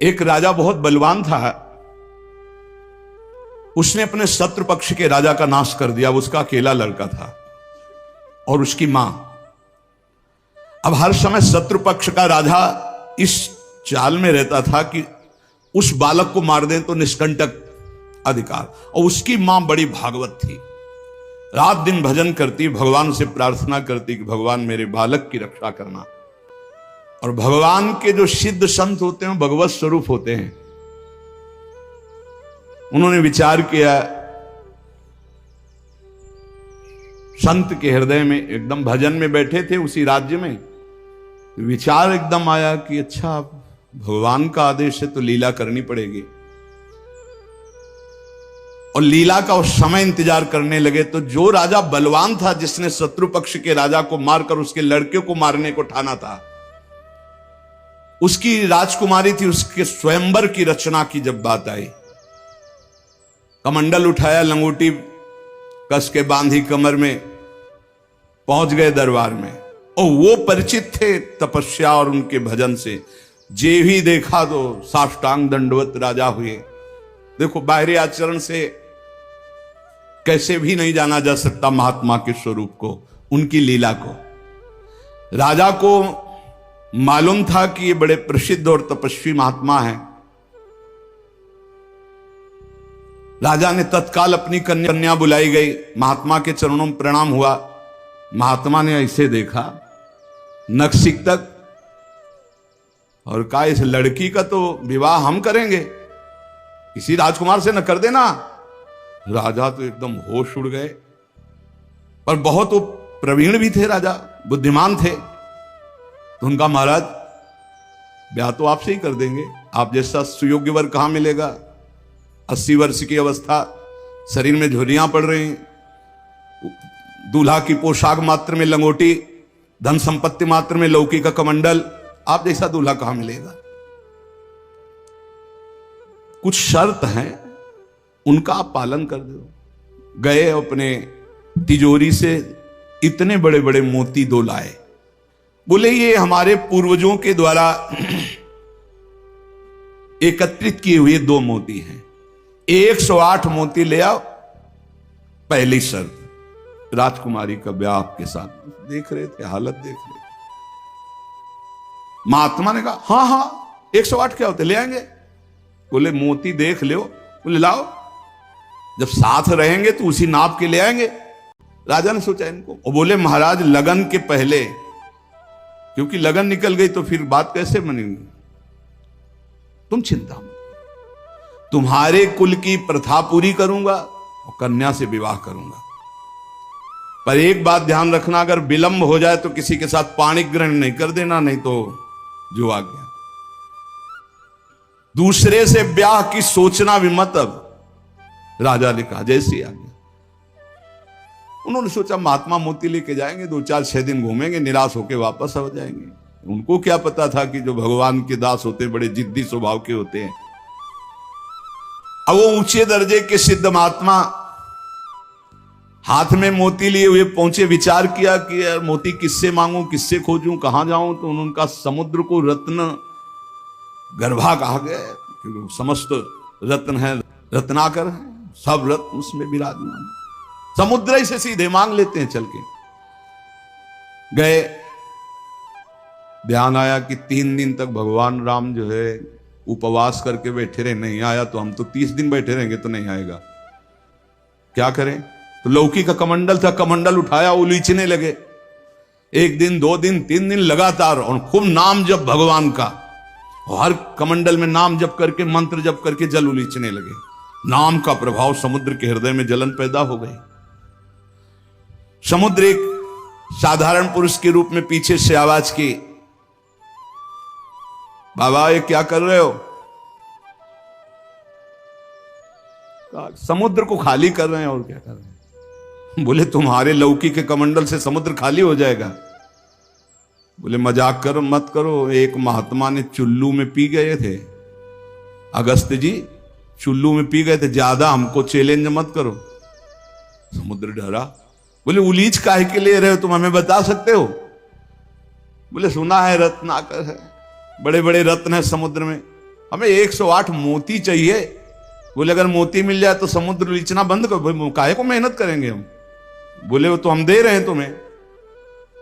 एक राजा बहुत बलवान था, उसने अपने शत्रु पक्ष के राजा का नाश कर दिया। उसका अकेला लड़का था और उसकी मां। अब हर समय शत्रु पक्ष का राजा इस चाल में रहता था कि उस बालक को मार दें तो निष्कंटक अधिकार। और उसकी मां बड़ी भागवत थी, रात दिन भजन करती, भगवान से प्रार्थना करती कि भगवान मेरे बालक की रक्षा करना। और भगवान के जो सिद्ध संत होते हैं भगवत स्वरूप होते हैं। उन्होंने विचार किया, संत के हृदय में एकदम भजन में बैठे थे उसी राज्य में, विचार एकदम आया कि अच्छा भगवान का आदेश है तो लीला करनी पड़ेगी। और लीला का उस समय इंतजार करने लगे। तो जो राजा बलवान था, जिसने शत्रु पक्ष के राजा को मारकर उसके लड़के को मारने को ठाना था, उसकी राजकुमारी थी, उसके स्वयंवर की रचना की जब बात आई, कमंडल उठाया, लंगोटी कस के बांधी कमर में, पहुंच गए दरबार में। और वो परिचित थे तपस्या और उनके भजन से, जे भी देखा तो साष्टांग दंडवत राजा हुए। देखो, बाहरी आचरण से कैसे भी नहीं जाना जा सकता महात्मा के स्वरूप को, उनकी लीला को। राजा को मालूम था कि ये बड़े प्रसिद्ध और तपस्वी महात्मा हैं। राजा ने तत्काल अपनी कन्या बुलाई गई, महात्मा के चरणों में प्रणाम हुआ। महात्मा ने ऐसे देखा नक्सिक तक और कहा, इस लड़की का तो विवाह हम करेंगे, किसी राजकुमार से न कर देना। राजा तो एकदम होश उड़ गए, पर बहुत वो प्रवीण भी थे, राजा बुद्धिमान थे। तो उनका, महाराज ब्याह तो आपसे ही कर देंगे, आप जैसा सुयोग्य वर कहां मिलेगा। 80 वर्ष की अवस्था, शरीर में झुर्रियां पड़ रही, दूल्हा की पोशाक मात्र में लंगोटी, धन संपत्ति मात्र में लौकी का कमंडल, आप जैसा दूल्हा कहां मिलेगा। कुछ शर्त हैं, उनका आप पालन कर दो। गए, अपने तिजोरी से इतने बड़े बड़े मोती 2 लाए। बोले ये हमारे पूर्वजों के द्वारा एकत्रित किए हुए 2 मोती हैं, 108 मोती ले आओ। पहली शर्त, राजकुमारी का ब्याह आपके साथ। देख रहे थे, हालत देख रहे थे। महात्मा ने कहा, हाँ हाँ 108 क्या होते, ले आएंगे। बोले मोती देख लो। बोले लाओ, जब साथ रहेंगे तो उसी नाप के ले आएंगे। राजा ने सोचा इनको, और बोले महाराज लगन के पहले, क्योंकि लगन निकल गई तो फिर बात कैसे बनेगी, तुम चिंता मत, तुम्हारे कुल की प्रथा पूरी करूंगा और कन्या से विवाह करूंगा। पर एक बात ध्यान रखना, अगर विलंब हो जाए तो किसी के साथ पाणिक ग्रहण नहीं कर देना, नहीं तो जो आ गया। दूसरे से ब्याह की सोचना भी मत। अब राजा ने कहा, जैसी आ गया। उन्होंने सोचा महात्मा मोती लेके जाएंगे, 2-4-6 दिन घूमेंगे, निराश होकर वापस आ जाएंगे। उनको क्या पता था कि जो भगवान के दास होते बड़े जिद्दी स्वभाव के होते हैं। अब वो ऊंचे दर्जे के सिद्ध महात्मा हाथ में मोती लिए हुए पहुंचे। विचार किया कि यार मोती किससे मांगूं, किससे खोजूं, कहां जाऊं। तो उनका समुद्र को रत्न गर्भा कहा गया, क्योंकि समस्त रत्न है, रत्नाकर है, सब रत्न उसमें विराजमान। समुद्र से सीधे मांग लेते हैं। चल के गए, ध्यान आया कि 3 दिन तक भगवान राम जो है उपवास करके बैठे रहे, नहीं आया तो हम तो 30 दिन बैठे रहेंगे तो नहीं आएगा, क्या करें। तो लौकी का कमंडल था, कमंडल उठाया, उलीचने लगे। 1 दिन 2 दिन 3 दिन लगातार, और खूब नाम जप भगवान का, और हर कमंडल में नाम जप करके, मंत्र जप करके जल उलीचने लगे। नाम का प्रभाव समुद्र के हृदय में जलन पैदा हो गई। समुद्र एक साधारण पुरुष के रूप में पीछे से आवाज की, बाबा ये क्या कर रहे हो। समुद्र को खाली कर रहे हैं, और क्या कर रहे हैं। बोले तुम्हारे लौकी के कमंडल से समुद्र खाली हो जाएगा। बोले मजाक करो मत करो, एक महात्मा ने चुल्लू में पी गए थे, अगस्त जी चुल्लू में पी गए थे, ज्यादा हमको चैलेंज मत करो। समुद्र डरा। बोले उलीच काहे के ले रहे हो, तुम हमें बता सकते हो। बोले सुना है रत्नाकर है, बड़े बड़े रत्न है समुद्र में, हमें 108 मोती चाहिए। बोले अगर मोती मिल जाए तो समुद्र लीचना बंद कर, काहे को मेहनत करेंगे हम। बोले वो तो हम दे रहे हैं तुम्हें,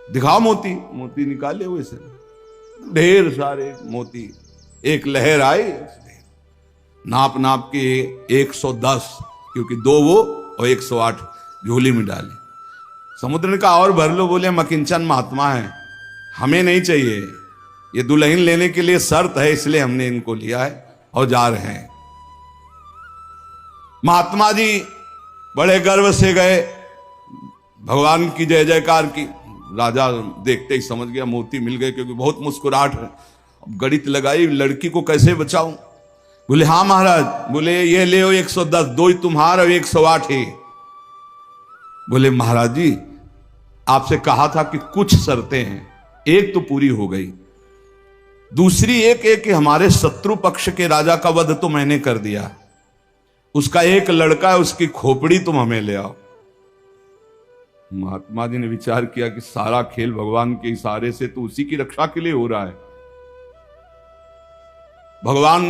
दिखाओ मोती। मोती निकाले हुए से ढेर सारे मोती। एक लहर आई, नाप नाप के 110, क्योंकि 2 वो और 108 झोली में डाले। समुद्र ने कहा और भर लो। बोले मकिंचन महात्मा है, हमें नहीं चाहिए, ये दुल्हन लेने के लिए शर्त है, इसलिए हमने इनको लिया है और जा रहे हैं। महात्मा जी बड़े गर्व से गए, भगवान की जय जयकार की। राजा देखते ही समझ गया मोती मिल गए, क्योंकि बहुत मुस्कुराहट है। अब गणित लगाई, लड़की को कैसे बचाऊं। बोले हाँ महाराज। बोले ये ले 110, 2 ही तुम्हारा और 108 ही। बोले महाराज जी आपसे कहा था कि कुछ शर्तें हैं, एक तो पूरी हो गई, दूसरी एक कि हमारे शत्रु पक्ष के राजा का वध तो मैंने कर दिया, उसका एक लड़का है, उसकी खोपड़ी तुम हमें ले आओ। महात्मा जी ने विचार किया कि सारा खेल भगवान के इशारे से तो उसी की रक्षा के लिए हो रहा है। भगवान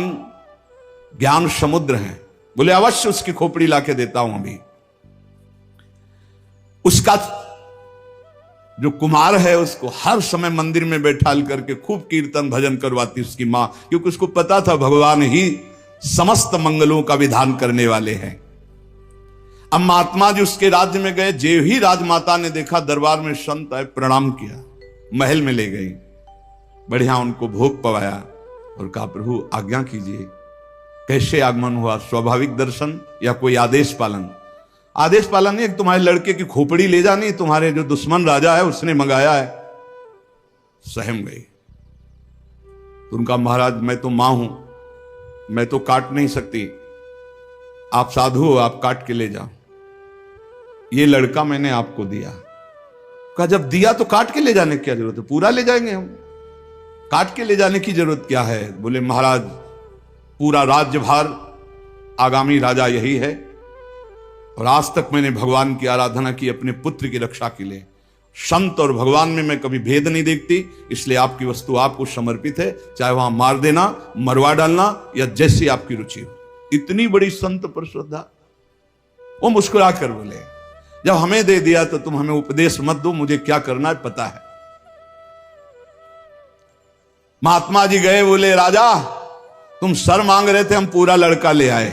ज्ञान समुद्र हैं। बोले अवश्य उसकी खोपड़ी लाके देता हूं अभी। उसका जो कुमार है उसको हर समय मंदिर में बैठाल करके खूब कीर्तन भजन करवाती उसकी मां, क्योंकि उसको पता था भगवान ही समस्त मंगलों का विधान करने वाले हैं। अब महात्मा जी उसके राज्य में गए। जे ही राजमाता ने देखा दरबार में संत आए, प्रणाम किया, महल में ले गई, बढ़िया उनको भोग पवाया और कहा प्रभु आज्ञा कीजिए, कैसे आगमन हुआ, स्वाभाविक दर्शन या कोई आदेश पालन? आदेश पालन नहीं, तुम्हारे लड़के की खोपड़ी ले जानी, तुम्हारे जो दुश्मन राजा है उसने मंगाया है। सहम गई। तो उनका महाराज मैं तो मां हूं, मैं तो काट नहीं सकती, आप साधु हो, आप काट के ले जाओ। ये लड़का मैंने आपको दिया। कहा जब दिया तो काट के ले जाने की क्या जरूरत है, पूरा ले जाएंगे हम, काट के ले जाने की जरूरत क्या है। बोले महाराज पूरा राज्यभार आगामी राजा यही है, और आज तक मैंने भगवान की आराधना की अपने पुत्र की रक्षा के लिए। संत और भगवान में मैं कभी भेद नहीं देखती, इसलिए आपकी वस्तु आपको समर्पित है, चाहे वहां मार देना, मरवा डालना या जैसी आपकी रुचि हो। इतनी बड़ी संत पर श्रद्धा। वो मुस्कुरा कर बोले जब हमें दे दिया तो तुम हमें उपदेश मत दो, मुझे क्या करना है पता है। महात्मा जी गए, बोले राजा तुम सर मांग रहे थे, हम पूरा लड़का ले आए,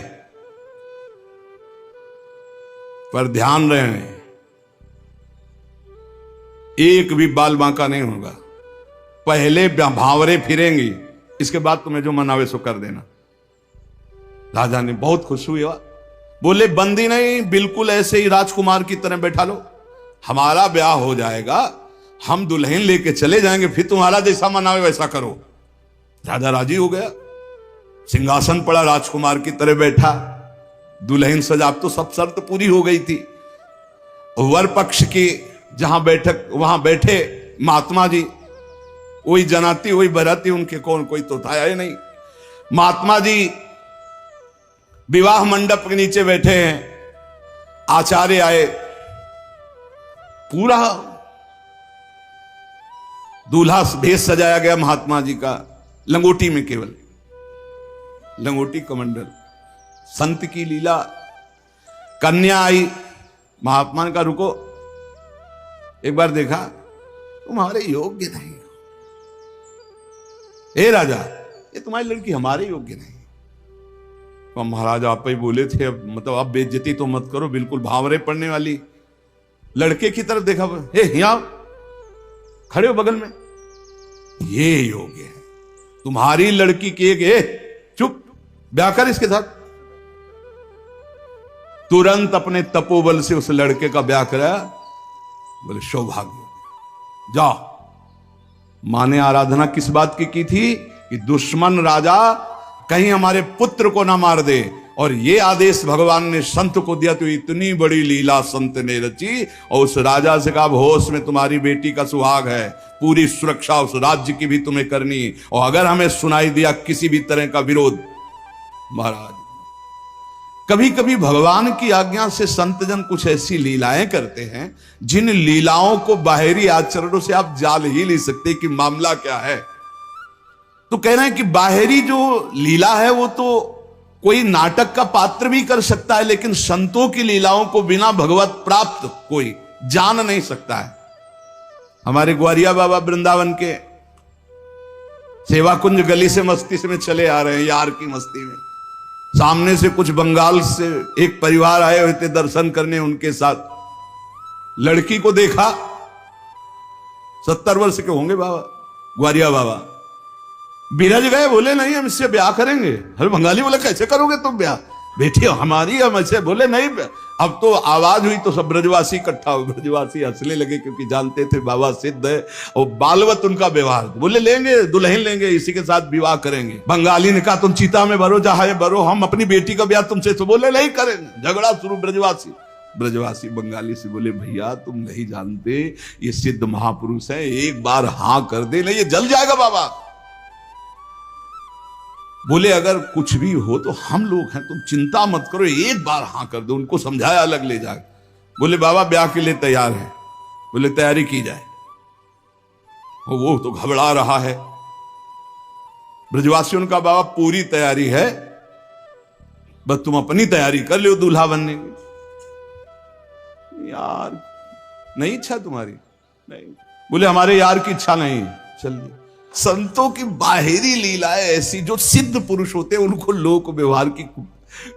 पर ध्यान रहे एक भी बाल बांका नहीं होगा, पहले भांवरे फिरेंगी, इसके बाद तुम्हें जो मनावे सो कर देना। राजा ने बहुत खुश हुआ। बोले बंदी नहीं, बिल्कुल ऐसे ही राजकुमार की तरह बैठा लो, हमारा ब्याह हो जाएगा, हम दुल्हन लेके चले जाएंगे, फिर तुम्हारा जैसा मनावे वैसा करो। राजा राजी हो गया, सिंहासन पड़ा, राजकुमार की तरह बैठा, दुल्हन सजा। अब तो सब शर्त पूरी हो गई थी। वर पक्ष की जहां बैठक वहां बैठे महात्मा जी, वही जनाती वही बराती, उनके कौन कोई तो था ही नहीं। महात्मा जी विवाह मंडप के नीचे बैठे हैं, आचार्य आए, पूरा दूल्हा भेष सजाया गया महात्मा जी का, लंगोटी में, केवल लंगोटी कमंडल। संत की लीला। कन्या आई, महात्मा ने कहा रुको, एक बार देखा तुम्हारे योग्य नहीं हो, हे राजा ये तुम्हारी लड़की हमारे योग्य नहीं। तो महाराज आप ही बोले थे, अब मतलब अब बेइज्जती तो मत करो, बिल्कुल भावरे पड़ने वाली। लड़के की तरफ देखा, हे यहाँ खड़े हो बगल में, ये योग्य है तुम्हारी लड़की की एक, चुप, ब्याह कर इसके साथ। तुरंत अपने तपोबल से उस लड़के का ब्याह कराया। बोले सौभाग्य, जाओ। मां ने आराधना किस बात की थी कि दुश्मन राजा कहीं हमारे पुत्र को ना मार दे, और ये आदेश भगवान ने संत को दिया। तो इतनी बड़ी लीला संत ने रची, और उस राजा से कहा होश में तुम्हारी बेटी का सुहाग है, पूरी सुरक्षा उस राज्य की भी तुम्हें करनी, और अगर हमें सुनाई दिया किसी भी तरह का विरोध। महाराज कभी कभी भगवान की आज्ञा से संतजन कुछ ऐसी लीलाएं करते हैं जिन लीलाओं को बाहरी आचरणों से आप जान ही नहीं सकते कि मामला क्या है। तो कह रहे हैं कि बाहरी जो लीला है वो तो कोई नाटक का पात्र भी कर सकता है, लेकिन संतों की लीलाओं को बिना भगवत प्राप्त कोई जान नहीं सकता है। हमारे ग्वारिया बाबा वृंदावन के सेवा कुंज गली से मस्ती से में चले आ रहे हैं, यार की मस्ती में। सामने से कुछ बंगाल से एक परिवार आए हुए थे दर्शन करने, उनके साथ लड़की को देखा। 70 वर्ष के होंगे बाबा, ग्वारिया बाबा। बिरज गए, बोले नहीं हम इससे ब्याह करेंगे। अरे बंगाली बोले कैसे करोगे तुम ब्याह, बेटी हमारी हम ऐसे। बोले नहीं। अब तो आवाज हुई तो सब ब्रजवासी इकट्ठा हो, ब्रजवासी हंसने लगे क्योंकि जानते थे बाबा सिद्ध है और बालवत उनका व्यवहार। बोले लेंगे, दुल्हन लेंगे, इसी के साथ विवाह करेंगे। बंगाली ने कहा तुम चीता में भरो, जहां भरो, हम अपनी बेटी का ब्याह तुमसे। तो बोले नहीं करेंगे। झगड़ा शुरू। ब्रजवासी बंगाली से बोले भैया तुम नहीं जानते ये सिद्ध महापुरुष है, एक बार हां कर दे, नहीं ये जल जाएगा बाबा। बोले अगर कुछ भी हो तो हम लोग हैं, तुम चिंता मत करो, एक बार हां कर दो। उनको समझाया, अलग ले जाए। बोले बाबा ब्याह के लिए तैयार है। बोले तैयारी की जाए। वो तो घबरा रहा है। ब्रजवासियों का बाबा पूरी तैयारी है, बस तुम अपनी तैयारी कर लो दूल्हा बनने की। यार नहीं इच्छा तुम्हारी? नहीं। बोले हमारे यार की इच्छा नहीं। चलिए। संतों की बाहरी लीलाएं ऐसी, जो सिद्ध पुरुष होते हैं उनको लोक व्यवहार की,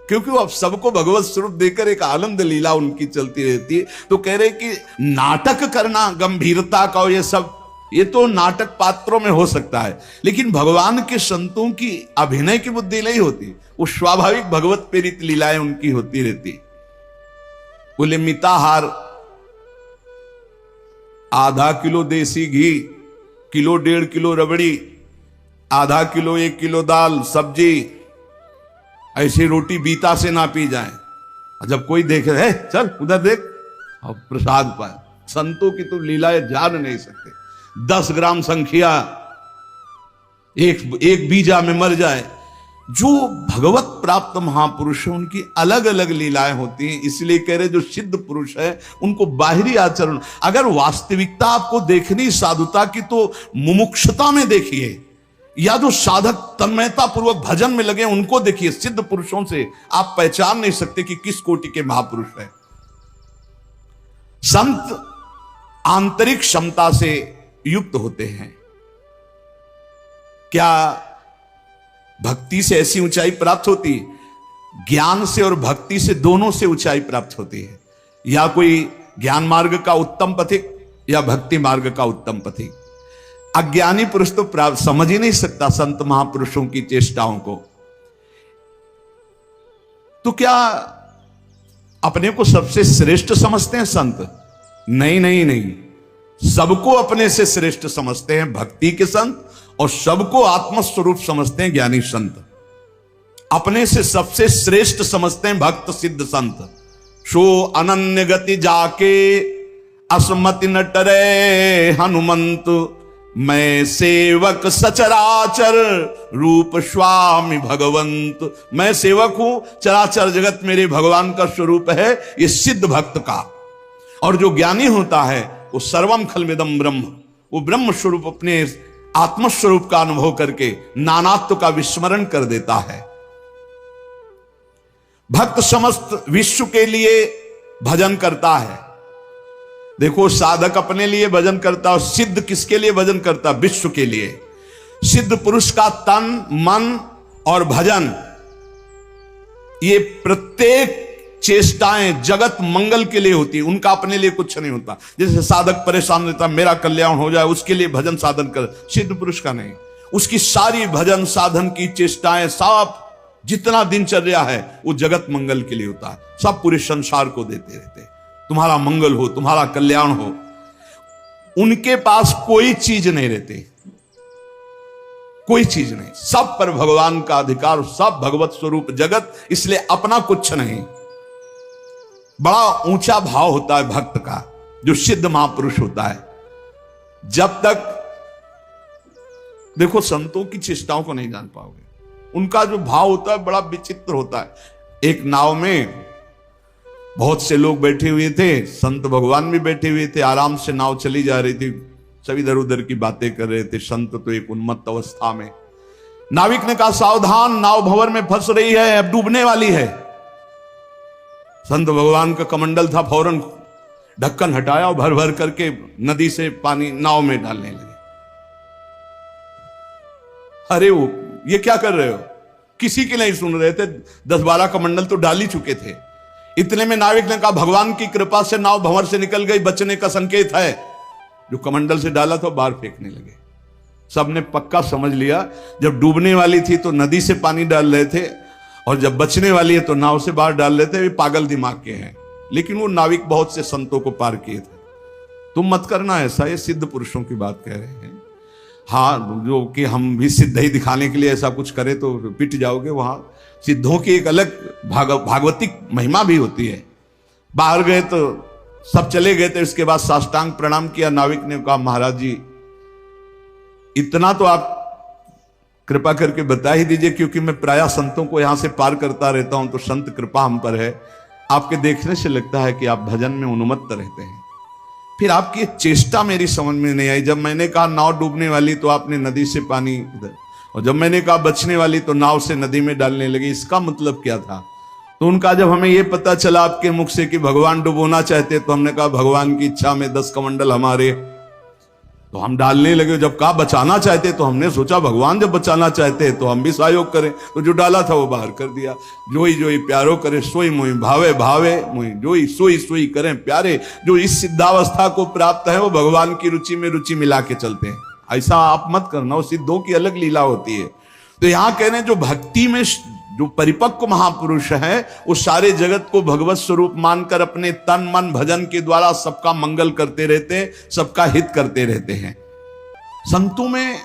क्योंकि वो अब सबको भगवत स्वरूप देकर एक आनंद लीला उनकी चलती रहती है। तो कह रहे कि नाटक करना गंभीरता का, ये सब ये तो नाटक पात्रों में हो सकता है, लेकिन भगवान के संतों की अभिनय की बुद्धि नहीं होती, वो स्वाभाविक भगवत प्रेरित लीलाएं उनकी होती रहती। बोले मिताहार, आधा किलो देसी घी, किलो 1.5 किलो रबड़ी, आधा किलो 1 किलो दाल सब्जी, ऐसी रोटी बीता से ना पी जाए। जब कोई देखे है चल उधर देख, और प्रसाद पाए। संतों की तो लीलाएं जान नहीं सकते। 10 ग्राम संख्या एक बीजा में मर जाए। जो भगवत प्राप्त महापुरुष है उनकी अलग अलग लीलाएं होती हैं। इसलिए कह रहे जो सिद्ध पुरुष है उनको बाहरी आचरण, अगर वास्तविकता आपको देखनी साधुता की तो मुमुक्षुता में देखिए, या जो साधक तन्मयता पूर्वक भजन में लगे उनको देखिए। सिद्ध पुरुषों से आप पहचान नहीं सकते कि किस कोटि के महापुरुष है। संत आंतरिक क्षमता से युक्त होते हैं। क्या भक्ति से ऐसी ऊंचाई प्राप्त होती? ज्ञान से और भक्ति से, दोनों से ऊंचाई प्राप्त होती है। या कोई ज्ञान मार्ग का उत्तम पथिक या भक्ति मार्ग का उत्तम पथिक। अज्ञानी पुरुष तो प्राप्त समझ ही नहीं सकता संत महापुरुषों की चेष्टाओं को। तो क्या अपने को सबसे श्रेष्ठ समझते हैं संत? नहीं नहीं नहीं, सबको अपने से श्रेष्ठ समझते हैं भक्ति के संत, और सबको आत्मस्वरूप समझते हैं ज्ञानी संत। अपने से सबसे श्रेष्ठ समझते हैं भक्त सिद्ध संत। सो अनन्य गति जाके असमति न टरे हनुमंत, मैं सेवक सचराचर रूप स्वामी भगवंत। मैं सेवक हूं, चराचर जगत मेरे भगवान का स्वरूप है, ये सिद्ध भक्त का। और जो ज्ञानी होता है वो सर्वम खलमिदम ब्रह्म, वो ब्रह्म स्वरूप अपने आत्मस्वरूप का अनुभव करके नानात्व का विस्मरण कर देता है। भक्त समस्त विश्व के लिए भजन करता है। देखो साधक अपने लिए भजन करता है, सिद्ध किसके लिए भजन करता? विश्व के लिए। सिद्ध पुरुष का तन मन और भजन, ये प्रत्येक चेष्टाएं जगत मंगल के लिए होती है, उनका अपने लिए कुछ नहीं होता। जैसे साधक परेशान रहता, मेरा कल्याण हो जाए, उसके लिए भजन साधन कर। सिद्ध पुरुष का नहीं, उसकी सारी भजन साधन की चेष्टाएं, सब जितना दिनचर्या है वो जगत मंगल के लिए होता है। सब पूरे संसार को देते रहते, तुम्हारा मंगल हो, तुम्हारा कल्याण हो। उनके पास कोई चीज नहीं रहती, कोई चीज नहीं, सब पर भगवान का अधिकार, सब भगवत स्वरूप जगत, इसलिए अपना कुछ नहीं। बड़ा ऊंचा भाव होता है भक्त का, जो सिद्ध महापुरुष होता है। जब तक देखो संतों की चेष्टाओं को नहीं जान पाओगे, उनका जो भाव होता है बड़ा विचित्र होता है। एक नाव में बहुत से लोग बैठे हुए थे, संत भगवान भी बैठे हुए थे, आराम से नाव चली जा रही थी, सब इधर उधर की बातें कर रहे थे। संत तो एक उन्मत्त अवस्था में, नाविक ने कहा सावधान, नाव भंवर में फंस रही है, अब डूबने वाली है। संत भगवान का कमंडल था, फौरन ढक्कन हटाया और भर भर करके नदी से पानी नाव में डालने लगे। अरे वो ये क्या कर रहे हो? किसी के नहीं सुन रहे थे, 10-12 कमंडल तो डाल ही चुके थे। इतने में नाविक ने कहा भगवान की कृपा से नाव भंवर से निकल गई, बचने का संकेत है। जो कमंडल से डाला था बाहर फेंकने लगे। सबने पक्का समझ लिया, जब डूबने वाली थी तो नदी से पानी डाल रहे थे, और जब बचने वाली है तो नाव से बाहर डाल रहे थे। वे पागल दिमाग के हैं, लेकिन वो नाविक बहुत से संतों को पार किए थे। तुम मत करना ऐसा, ये सिद्ध पुरुषों की बात कह रहे हैं। हाँ, जो कि हम भी सिद्ध ही दिखाने के लिए ऐसा कुछ करें तो पिट जाओगे। वहां सिद्धों की एक अलग भागवतिक महिमा भी होती है। बाहर गए तो सब चले गए थे, इसके बाद साष्टांग प्रणाम किया। नाविक ने कहा महाराज जी, इतना तो आप कृपा करके बता ही दीजिए, क्योंकि मैं प्रायः संतों को यहां से पार करता रहता हूं, तो संत कृपा हम पर है। आपके देखने से लगता है कि आप भजन में उन्मत्त रहते हैं। फिर आपकी एक चेष्टा मेरी समझ में नहीं आई। जब मैंने कहा नाव डूबने वाली तो आपने नदी से पानी इधर, और जब मैंने कहा बचने वाली तो नाव से नदी में डालने लगे। इसका मतलब क्या था? तो उनका जब हमें यह पता चला आपके मुख से कि भगवान डुबोना चाहते, तो हमने कहा भगवान की इच्छा में 10 कमंडल हमारे, तो हम डालने लगे। जब कहा बचाना चाहते तो हमने सोचा भगवान जब बचाना चाहते तो हम भी सहयोग करें, तो जो डाला था वो बाहर कर दिया। जोई जोई प्यारो करे सोई मोई भावे भावे मोई, जोई सोई सोई करें प्यारे। जो इस सिद्धावस्था को प्राप्त है वो भगवान की रुचि में रुचि मिला के चलते हैं। ऐसा आप मत करना, वो सिद्धों की अलग लीला होती है। तो यहां कह रहे हैं जो भक्ति में जो परिपक्व महापुरुष है, वो सारे जगत को भगवत स्वरूप मानकर अपने तन मन भजन के द्वारा सबका मंगल करते रहते हैं, सबका हित करते रहते हैं। संतों में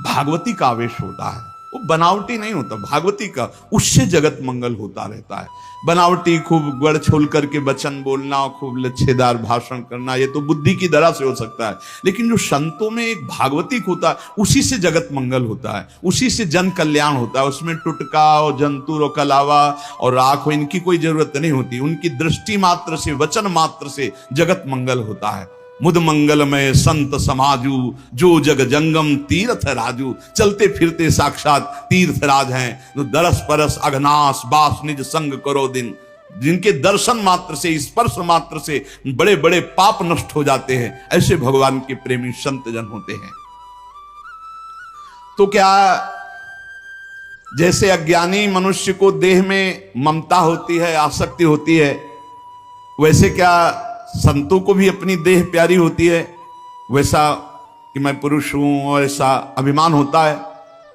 भागवती का आवेश होता है, वो बनावटी नहीं होता। भागवती का, उससे जगत मंगल होता रहता है। बनावटी खूब गड़ छोल करके वचन बोलना, खूब लच्छेदार भाषण करना, ये तो बुद्धि की दरा से हो सकता है। लेकिन जो संतों में एक भागवतिक होता है, उसी से जगत मंगल होता है, उसी से जन कल्याण होता है। उसमें टुटका और जंतुर और कलावा और राख हो, इनकी कोई जरूरत नहीं होती। उनकी दृष्टि मात्र से, वचन मात्र से जगत मंगल होता है। मुद मंगलमय संत समाजू, जो जग जंगम तीर्थ राजू। चलते फिरते साक्षात तीर्थ राज हैं, जो दरस परस अघनास बास निज संग करो दिन। जिनके दर्शन मात्र से, स्पर्श मात्र से बड़े बड़े पाप नष्ट हो जाते हैं, ऐसे भगवान के प्रेमी संत जन होते हैं। तो क्या जैसे अज्ञानी मनुष्य को देह में ममता होती है, आसक्ति होती है, वैसे क्या संतों को भी अपनी देह प्यारी होती है? वैसा कि मैं पुरुष हूं और ऐसा अभिमान होता है?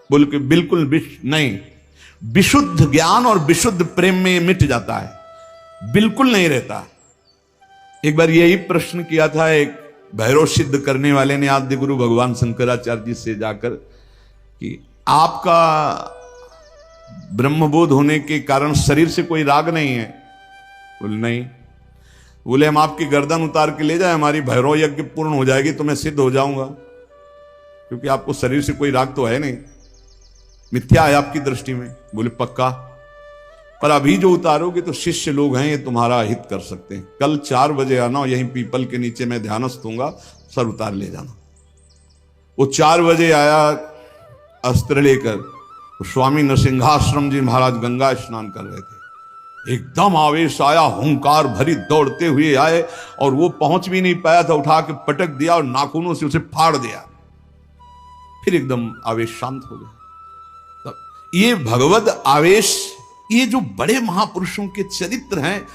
बोल के बिल्कुल नहीं। विशुद्ध ज्ञान और विशुद्ध प्रेम में मिट जाता है, बिल्कुल नहीं रहता। एक बार यही प्रश्न किया था एक भैरव सिद्ध करने वाले ने आद्य गुरु भगवान शंकराचार्य जी से जाकर कि आपका ब्रह्मबोध होने के कारण शरीर से कोई राग नहीं है? बोले नहीं। बोले हम आपकी गर्दन उतार के ले जाए, हमारी भैरव यज्ञ पूर्ण हो जाएगी तो मैं सिद्ध हो जाऊंगा, क्योंकि आपको शरीर से कोई राग तो है नहीं, मिथ्या है आपकी दृष्टि में। बोले पक्का, पर अभी जो उतारोगे तो शिष्य लोग हैं, ये तुम्हारा हित कर सकते हैं। कल 4 बजे आना और यहीं पीपल के नीचे मैं ध्यानस्थ दूंगा, सर उतार ले जाना। वो 4 बजे आया अस्त्र लेकर, तो स्वामी नरसिंहाश्रम जी महाराज गंगा स्नान कर रहे थे। एकदम आवेश आया, हुंकार भरी दौड़ते हुए आए, और वो पहुंच भी नहीं पाया था, उठा के पटक दिया और नाखूनों से उसे फाड़ दिया। फिर एकदम आवेश शांत हो गया। तो ये भगवद आवेश, ये जो बड़े महापुरुषों के चरित्र हैं,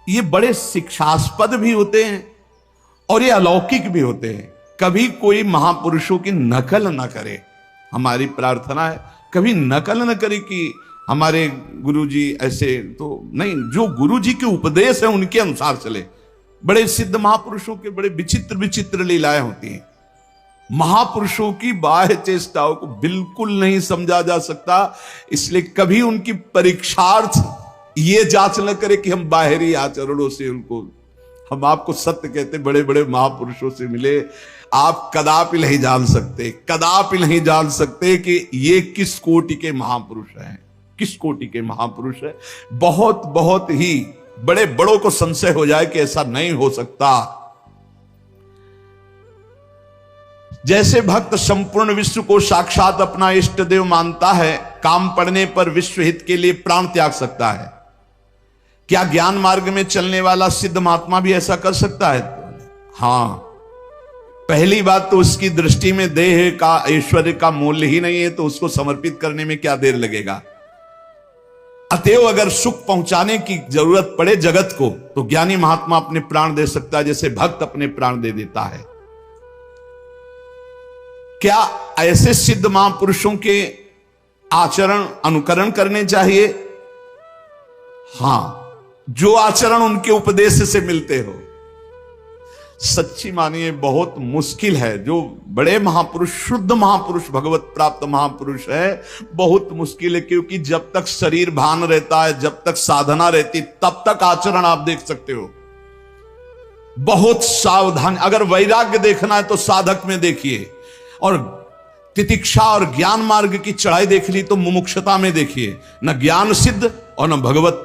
ये बड़े शिक्षास्पद भी होते हैं और ये अलौकिक भी होते हैं। कभी कोई महापुरुषों की नकल न करे, हमारी प्रार्थना है कभी नकल न करे कि हमारे गुरुजी ऐसे, तो नहीं। जो गुरुजी के उपदेश है उनके अनुसार चले। बड़े सिद्ध महापुरुषों के बड़े विचित्र विचित्र लीलाएं होती हैं। महापुरुषों की बाह्य चेष्टाओं को बिल्कुल नहीं समझा जा सकता, इसलिए कभी उनकी परीक्षार्थ ये जांच न करे कि हम बाहरी आचरणों से उनको, हम आपको सत्य कहते, बड़े बड़े महापुरुषों से मिले, आप कदापि नहीं जान सकते, कदापि नहीं जान सकते कि ये किस कोटि के महापुरुष हैं, किस कोटि के महापुरुष है। बहुत बहुत ही बड़े बड़ों को संशय हो जाए कि ऐसा नहीं हो सकता। जैसे भक्त संपूर्ण विश्व को साक्षात अपना इष्ट देव मानता है, काम पड़ने पर विश्व हित के लिए प्राण त्याग सकता है, क्या ज्ञान मार्ग में चलने वाला सिद्ध महात्मा भी ऐसा कर सकता है? हां। पहली बात तो उसकी दृष्टि में देह का ऐश्वर्य का मूल्य ही नहीं है, तो उसको समर्पित करने में क्या देर लगेगा। अतएव अगर सुख पहुंचाने की जरूरत पड़े जगत को, तो ज्ञानी महात्मा अपने प्राण दे सकता है, जैसे भक्त अपने प्राण दे देता है। क्या ऐसे सिद्ध महापुरुषों के आचरण अनुकरण करने चाहिए? हां, जो आचरण उनके उपदेश से मिलते हो। सच्ची मानिए बहुत मुश्किल है, जो बड़े महापुरुष, शुद्ध महापुरुष, भगवत प्राप्त महापुरुष है, बहुत मुश्किल है, क्योंकि जब तक शरीर भान रहता है, जब तक साधना रहती, तब तक आचरण आप देख सकते हो। बहुत सावधान, अगर वैराग्य देखना है तो साधक में देखिए, और तितिक्षा और ज्ञान मार्ग की चढ़ाई देख ली तो मुमुक्षता में देखिए। न ज्ञान सिद्ध और न भगवत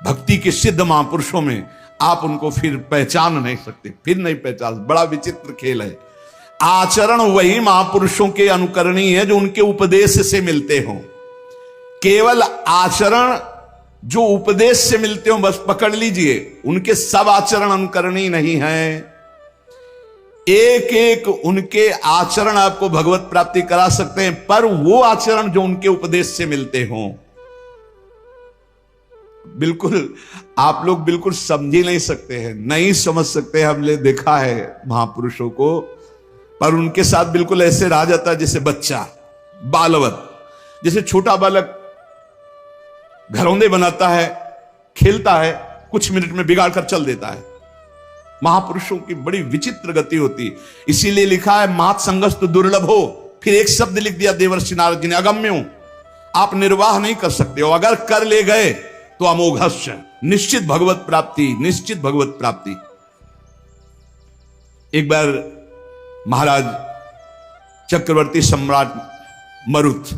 भक्ति के सिद्ध महापुरुषों में आप उनको फिर पहचान नहीं सकते, फिर नहीं पहचान। बड़ा विचित्र खेल है। आचरण वही महापुरुषों के अनुकरणीय है जो उनके उपदेश से मिलते हों। केवल आचरण जो उपदेश से मिलते हो बस पकड़ लीजिए, उनके सब आचरण अनुकरणीय नहीं है। एक एक उनके आचरण आपको भगवत प्राप्ति करा सकते हैं, पर वो आचरण जो उनके उपदेश से मिलते हों, बिल्कुल आप लोग बिल्कुल समझ ही नहीं सकते हैं, नहीं समझ सकते। हमने देखा है महापुरुषों को, पर उनके साथ बिल्कुल ऐसे रहा जाता है जैसे बच्चा, बालवत, जैसे छोटा बालक घरौंदे बनाता है, खेलता है, कुछ मिनट में बिगाड़ कर चल देता है। महापुरुषों की बड़ी विचित्र गति होती, इसीलिए लिखा है मात संगस्त दुर्लभ हो। फिर एक शब्द लिख दिया देवर्षि नारद जी ने, अगम्य हूं, आप निर्वाह नहीं कर सकते हो, अगर कर ले गए तो अमोघस्य, निश्चित भगवत प्राप्ति, निश्चित भगवत प्राप्ति। एक बार महाराज चक्रवर्ती सम्राट मरुत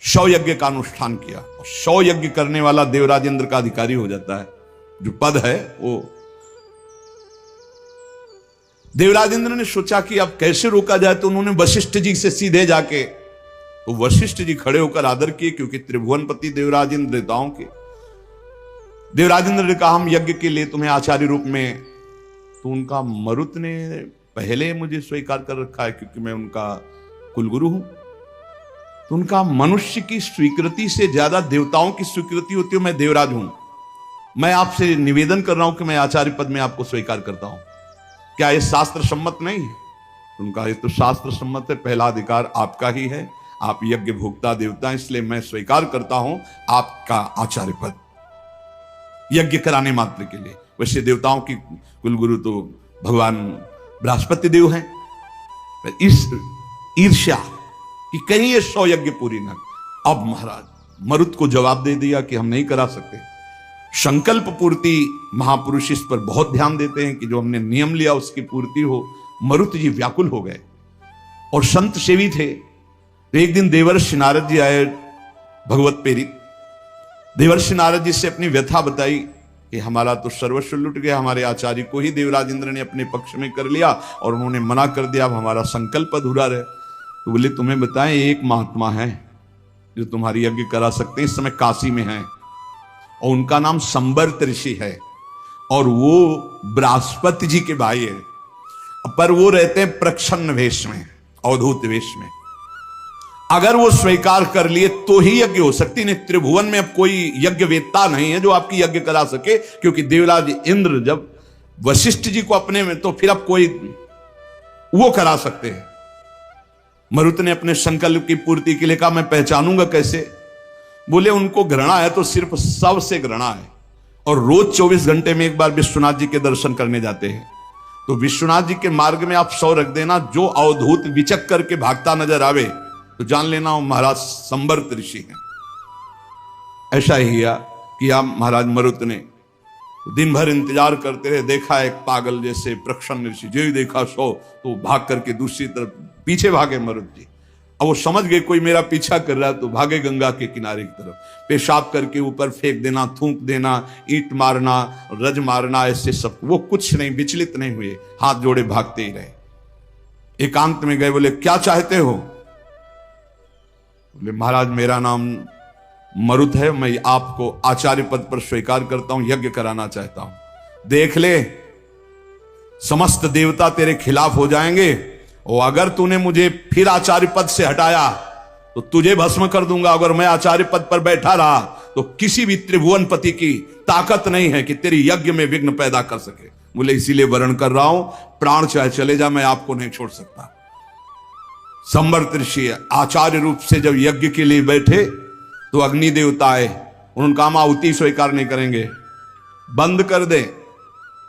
100 यज्ञ का अनुष्ठान किया। 100 यज्ञ करने वाला देवराज इंद्र का अधिकारी हो जाता है, जो पद है वो। देवराज इंद्र ने सोचा कि अब कैसे रोका जाए, तो उन्होंने वशिष्ठ जी से सीधे जाके, तो वशिष्ठ जी खड़े होकर आदर किए, क्योंकि त्रिभुवनपति देवराज इंद्र देवताओं के। देवराज इंद्र ने कहा हम यज्ञ के लिए तुम्हें आचार्य रूप में, तो उनका मरुत ने पहले मुझे स्वीकार कर रखा है क्योंकि मैं उनका कुलगुरु हूं। तो उनका मनुष्य की स्वीकृति से ज्यादा देवताओं की स्वीकृति होती है, मैं देवराज हूं, मैं आपसे निवेदन कर रहा हूं कि मैं आचार्य पद में आपको स्वीकार करता हूं, क्या ये शास्त्र सम्मत नहीं है? उनका ये तो शास्त्र सम्मत है, पहला अधिकार आपका ही है, आप यज्ञ भोक्ता देवता, इसलिए मैं स्वीकार करता हूं आपका आचार्य पद, यज्ञ कराने मात्र के लिए। वैसे देवताओं की कुलगुरु तो भगवान बृहस्पति देव हैं। इस ईर्ष्या कि कहीं ये 100 यज्ञ पूरी न, अब महाराज मरुत को जवाब दे दिया कि हम नहीं करा सकते। संकल्प पूर्ति महापुरुष इस पर बहुत ध्यान देते हैं कि जो हमने नियम लिया उसकी पूर्ति हो। मरुत जी व्याकुल हो गए और संत सेवी थे। तो एक दिन देवर्षि नारद जी आए भगवत प्रेरित। देवर्षि नारद जी से अपनी व्यथा बताई कि हमारा तो सर्वस्व लुट गया, हमारे आचार्य को ही देवराज इंद्र ने अपने पक्ष में कर लिया और उन्होंने मना कर दिया, अब हमारा संकल्प अधूरा रहे। तो बोले तुम्हें बताएं, एक महात्मा है जो तुम्हारी यज्ञ करा सकते हैं, इस समय काशी में है और उनका नाम संवर्त ऋषि है और वो बृहस्पति जी के भाई है, पर वो रहते हैं प्रच्छन्न वेश में, अवधूत वेश में। अगर वो स्वीकार कर लिए तो ही यज्ञ हो सकती, नहीं त्रिभुवन में अब कोई यज्ञ वेत्ता नहीं है जो आपकी यज्ञ करा सके, क्योंकि देवराज इंद्र जब वशिष्ठ जी को अपने में, तो फिर अब कोई वो करा सकते हैं। मरुत ने अपने संकल्प की पूर्ति के लिए कहा मैं पहचानूंगा कैसे? बोले उनको घृणा है तो सिर्फ सब से घृणा है और रोज 24 घंटे में एक बार विश्वनाथ जी के दर्शन करने जाते हैं। तो विश्वनाथ जी के मार्ग में आप 100 रख देना, जो अवधूत विचक करके भागता नजर आवे तो जान लेना वो महाराज संवर्त ऋषि हैं। ऐसा ही किया महाराज मरुत ने। दिन भर इंतजार करते रहे, देखा एक पागल जैसे प्रच्छन्न ऋषि, जो ही देखा 100 तो भाग करके दूसरी तरफ पीछे भागे मरुत जी। अब वो समझ गए कोई मेरा पीछा कर रहा है, तो भागे गंगा के किनारे की तरफ, पेशाब करके ऊपर फेंक देना, थूक देना, ईंट मारना, रज मारना, ऐसे सब। वो कुछ नहीं, विचलित नहीं हुए, हाथ जोड़े भागते ही रहे। एकांत में गए, बोले क्या चाहते हो? बोले महाराज मेरा नाम मरुत है, मैं आपको आचार्य पद पर स्वीकार करता हूं, यज्ञ कराना चाहता हूं। देख ले, समस्त देवता तेरे खिलाफ हो जाएंगे और अगर तूने मुझे फिर आचार्य पद से हटाया तो तुझे भस्म कर दूंगा। अगर मैं आचार्य पद पर बैठा रहा तो किसी भी त्रिभुवनपति की ताकत नहीं है कि तेरी यज्ञ में विघ्न पैदा कर सके। बोले इसीलिए वर्ण कर रहा हूं, प्राण चाहे चले जा, मैं आपको नहीं छोड़ सकता। संवर्त ऋषि आचार्य रूप से जब यज्ञ के लिए बैठे तो अग्नि देवता आए, उन्होंने कहा आहुति स्वीकार नहीं करेंगे, बंद कर दे,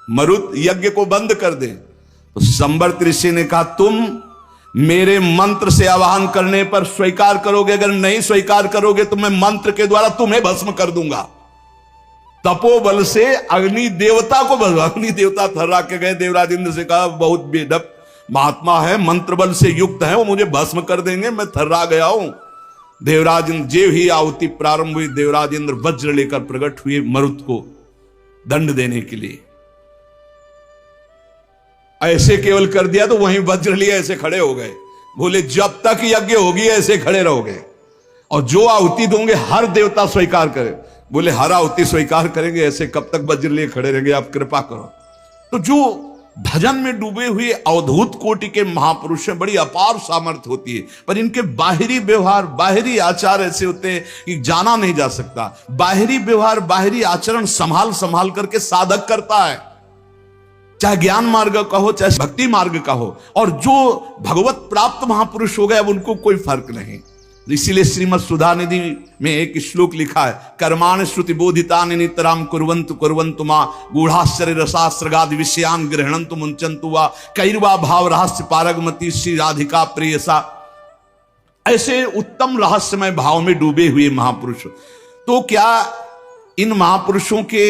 मरुत यज्ञ को बंद कर दे। तो संवर्त ऋषि ने कहा तुम मेरे मंत्र से आवाहन करने पर स्वीकार करोगे, अगर नहीं स्वीकार करोगे तो मैं मंत्र के द्वारा तुम्हें भस्म कर दूंगा। तपोबल से अग्नि देवता को अग्नि देवता थर्रा के गए, देवराज इंद्र से कहा बहुत बेढप महात्मा है, मंत्र बल से युक्त है, वो मुझे भस्म कर देंगे, मैं थर्रा गया हूं। देवराज इंद्र जेव ही आहुति प्रारंभ हुई, देवराज इंद्र वज्र लेकर प्रकट हुए मरुत को दंड देने के लिए। ऐसे केवल कर दिया तो वहीं वज्र लिए ऐसे खड़े हो गए। बोले जब तक यज्ञ होगी ऐसे खड़े रहोगे और जो आहुति दोगे हर देवता स्वीकार करे। बोले हर आहुति स्वीकार करेंगे, ऐसे कब तक वज्र लिए खड़े रहेंगे, आप कृपा करो। तो जो भजन में डूबे हुए अवधूत कोटि के महापुरुष हैं, बड़ी अपार सामर्थ्य होती है, पर इनके बाहरी व्यवहार बाहरी आचार ऐसे होते हैं कि जाना नहीं जा सकता। बाहरी व्यवहार बाहरी आचरण संभाल संभाल करके साधक करता है, चाहे ज्ञान मार्ग का हो चाहे भक्ति मार्ग का हो। और जो भगवत प्राप्त महापुरुष हो गए अब उनको कोई फर्क नहीं। इसीलिए श्रीमद् सुधानिधि में एक श्लोक लिखा है, कर्माण श्रुति बोधितानि नितराम कुर्वन्तु कुर्वन्तु मा गूढ़ाश्चर्य रसास्त्रगाद विषयान गृह्णन्तु मुंचन्तु वा कैर्वा भाव रहस्य पारगमती श्री राधिका प्रेयसा। ऐसे उत्तम रहस्यमय भाव में डूबे हुए महापुरुष। तो क्या इन महापुरुषों के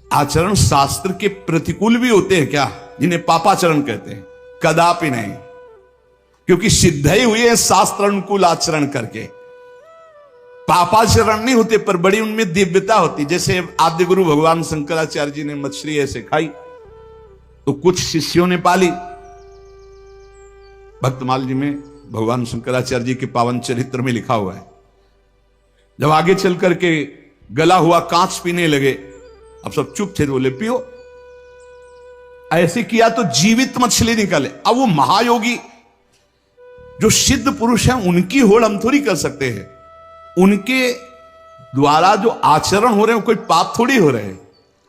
आचरण शास्त्र के प्रतिकूल भी होते हैं क्या, जिन्हें पापाचरण कहते हैं? कदापि नहीं, क्योंकि सिद्ध ही हुए हैं शास्त्र अनुकूल आचरण करके। पापाचरण नहीं होते पर बड़ी उनमें दिव्यता होती। जैसे आद्य गुरु भगवान शंकराचार्य जी ने मछली ऐसे खाई तो कुछ शिष्यों ने पाली। भक्तमाल जी में भगवान शंकराचार्य जी के पावन चरित्र में लिखा हुआ है, जब आगे चल करके गला हुआ कांच पीने लगे, अब सब चुप थे, बोले पियो। ऐसे किया तो जीवित मछली निकले। अब वो महायोगी जो सिद्ध पुरुष हैं उनकी होड़ हम थोड़ी कर सकते हैं, उनके द्वारा जो आचरण हो रहे हैं कोई पाप थोड़ी हो रहे हैं।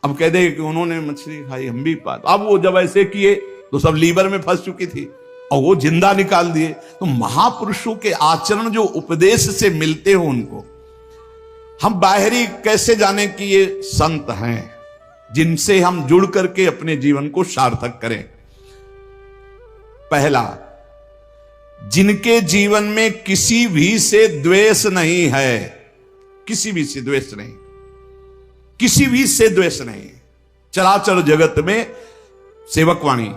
अब कह दे कि उन्होंने मछली खाई हम भी पाप। अब वो जब ऐसे किए तो सब लीवर में फंस चुकी थी और वो जिंदा निकाल दिए। तो महापुरुषों के आचरण जो उपदेश से मिलते हो उनको हम बाहरी कैसे जाने कि ये संत हैं जिनसे हम जुड़ करके अपने जीवन को सार्थक करें। पहला, जिनके जीवन में किसी भी से द्वेष नहीं है, किसी भी से द्वेष नहीं, किसी भी से द्वेष नहीं। चराचर जगत में सेवकवाणी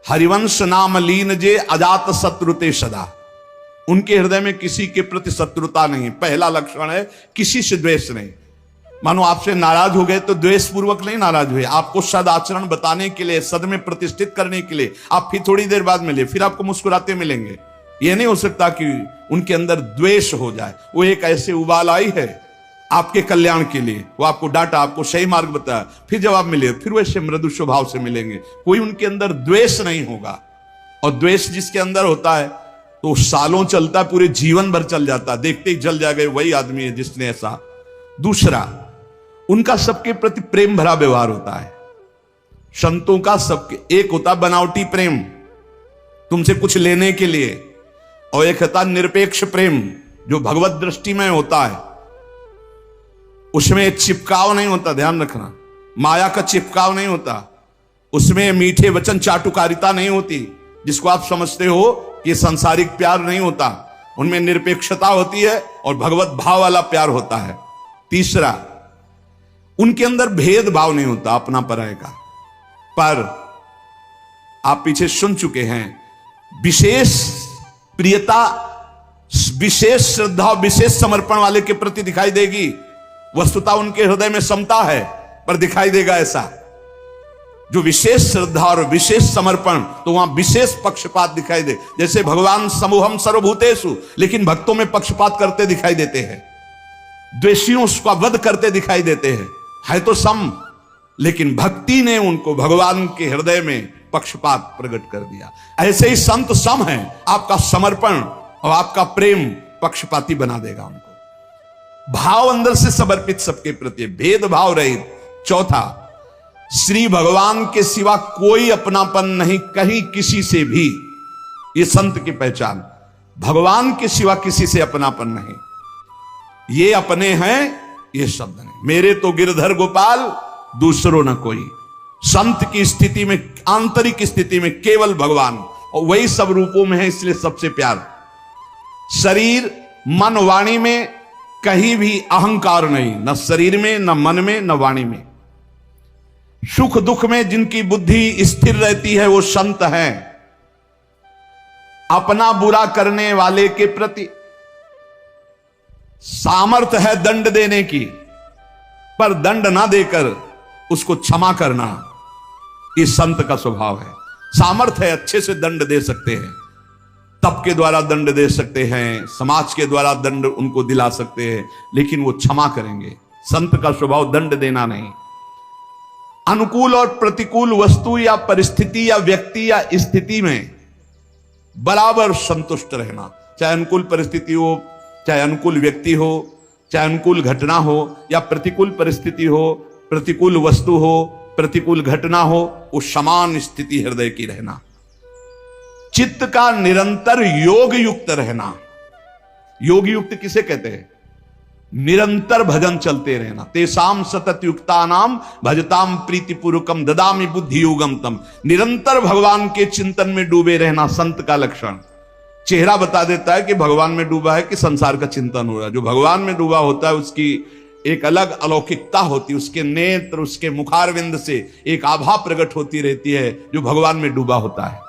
हरिवंश नाम लीन जे अजात शत्रुते सदा, उनके हृदय में किसी के प्रति शत्रुता नहीं। पहला लक्षण है किसी से द्वेष नहीं। मानो आपसे नाराज हो गए तो द्वेष पूर्वक नहीं नाराज हुए, आपको सदाचरण बताने के लिए, सद में प्रतिष्ठित करने के लिए आप फिर थोड़ी देर बाद मिले, फिर आपको मुस्कुराते मिलेंगे। यह नहीं हो सकता कि उनके अंदर द्वेष हो जाए। वो एक ऐसे उबाल आई है आपके कल्याण के लिए, वो आपको डांटा, आपको सही मार्ग बताया, फिर जब आप मिले फिर वैसे मृदु स्वभाव से मिलेंगे। कोई उनके अंदर द्वेष नहीं होगा। और द्वेष जिसके अंदर होता है तो सालों चलता, पूरे जीवन भर चल जाता, देखते ही जल जाएगा वही आदमी है जिसने ऐसा। दूसरा, उनका सबके प्रति प्रेम भरा व्यवहार होता है। संतों का सबके एक होता बनावटी प्रेम तुमसे कुछ लेने के लिए, और एक होता निरपेक्ष प्रेम जो भगवत दृष्टि में होता है। उसमें चिपकाव नहीं होता, ध्यान रखना, माया का चिपकाव नहीं होता। उसमें मीठे वचन चाटुकारिता नहीं होती जिसको आप समझते हो कि सांसारिक प्यार नहीं होता। उनमें निरपेक्षता होती है और भगवत भाव वाला प्यार होता है। तीसरा, उनके अंदर भेदभाव नहीं होता अपना पराय का। पर आप पीछे सुन चुके हैं, विशेष प्रियता, विशेष श्रद्धा, विशेष समर्पण वाले के प्रति दिखाई देगी। वस्तुतः उनके हृदय में समता है पर दिखाई देगा ऐसा। जो विशेष श्रद्धा और विशेष समर्पण, तो वहां विशेष पक्षपात दिखाई दे। जैसे भगवान समूहम सर्वभूतेषु, लेकिन भक्तों में पक्षपात करते दिखाई देते हैं, द्वेषियों का वध करते दिखाई देते हैं। है तो सम, लेकिन भक्ति ने उनको भगवान के हृदय में पक्षपात प्रकट कर दिया। ऐसे ही संत सम है, आपका समर्पण और आपका प्रेम पक्षपाती बना देगा उनको। भाव अंदर से समर्पित सबके प्रति, भेदभाव रहित। चौथा, श्री भगवान के सिवा कोई अपनापन नहीं कहीं किसी से भी। ये संत की पहचान, भगवान के सिवा किसी से अपनापन नहीं। ये अपने हैं, ये शब्द नहीं। मेरे तो गिरधर गोपाल, दूसरों न कोई। संत की स्थिति में, आंतरिक स्थिति में केवल भगवान, और वही सब रूपों में है, इसलिए सबसे प्यार। शरीर मन वाणी में कहीं भी अहंकार नहीं, न शरीर में, न मन में, न वाणी में। सुख दुख में जिनकी बुद्धि स्थिर रहती है वो संत हैं। अपना बुरा करने वाले के प्रति सामर्थ्य है दंड देने की, पर दंड ना देकर उसको क्षमा करना, ये संत का स्वभाव है। सामर्थ्य है, अच्छे से दंड दे सकते हैं, तप के द्वारा दंड दे सकते हैं, समाज के द्वारा दंड उनको दिला सकते हैं, लेकिन वो क्षमा करेंगे। संत का स्वभाव दंड देना नहीं। अनुकूल और प्रतिकूल वस्तु या परिस्थिति या व्यक्ति या स्थिति में बराबर संतुष्ट रहना। चाहे अनुकूल परिस्थिति हो, चाहे अनुकूल व्यक्ति हो, चाहे अनुकूल घटना हो या प्रतिकूल परिस्थिति हो, प्रतिकूल वस्तु हो, प्रतिकूल घटना हो, वो समान स्थिति हृदय की रहना। चित्त का निरंतर योग युक्त रहना। योग युक्त किसे कहते हैं? निरंतर भजन चलते रहना। तेसाम सतत युक्ता नाम भजताम प्रीतिपूर्वकम ददामि बुद्धि योगम तम। निरंतर भगवान के चिंतन में डूबे रहना संत का लक्षण। चेहरा बता देता है कि भगवान में डूबा है कि संसार का चिंतन हो रहा है। जो भगवान में डूबा होता है उसकी एक अलग अलौकिकता होती है, उसके नेत्र, उसके मुखारविंद से एक आभा प्रकट होती रहती है जो भगवान में डूबा होता है।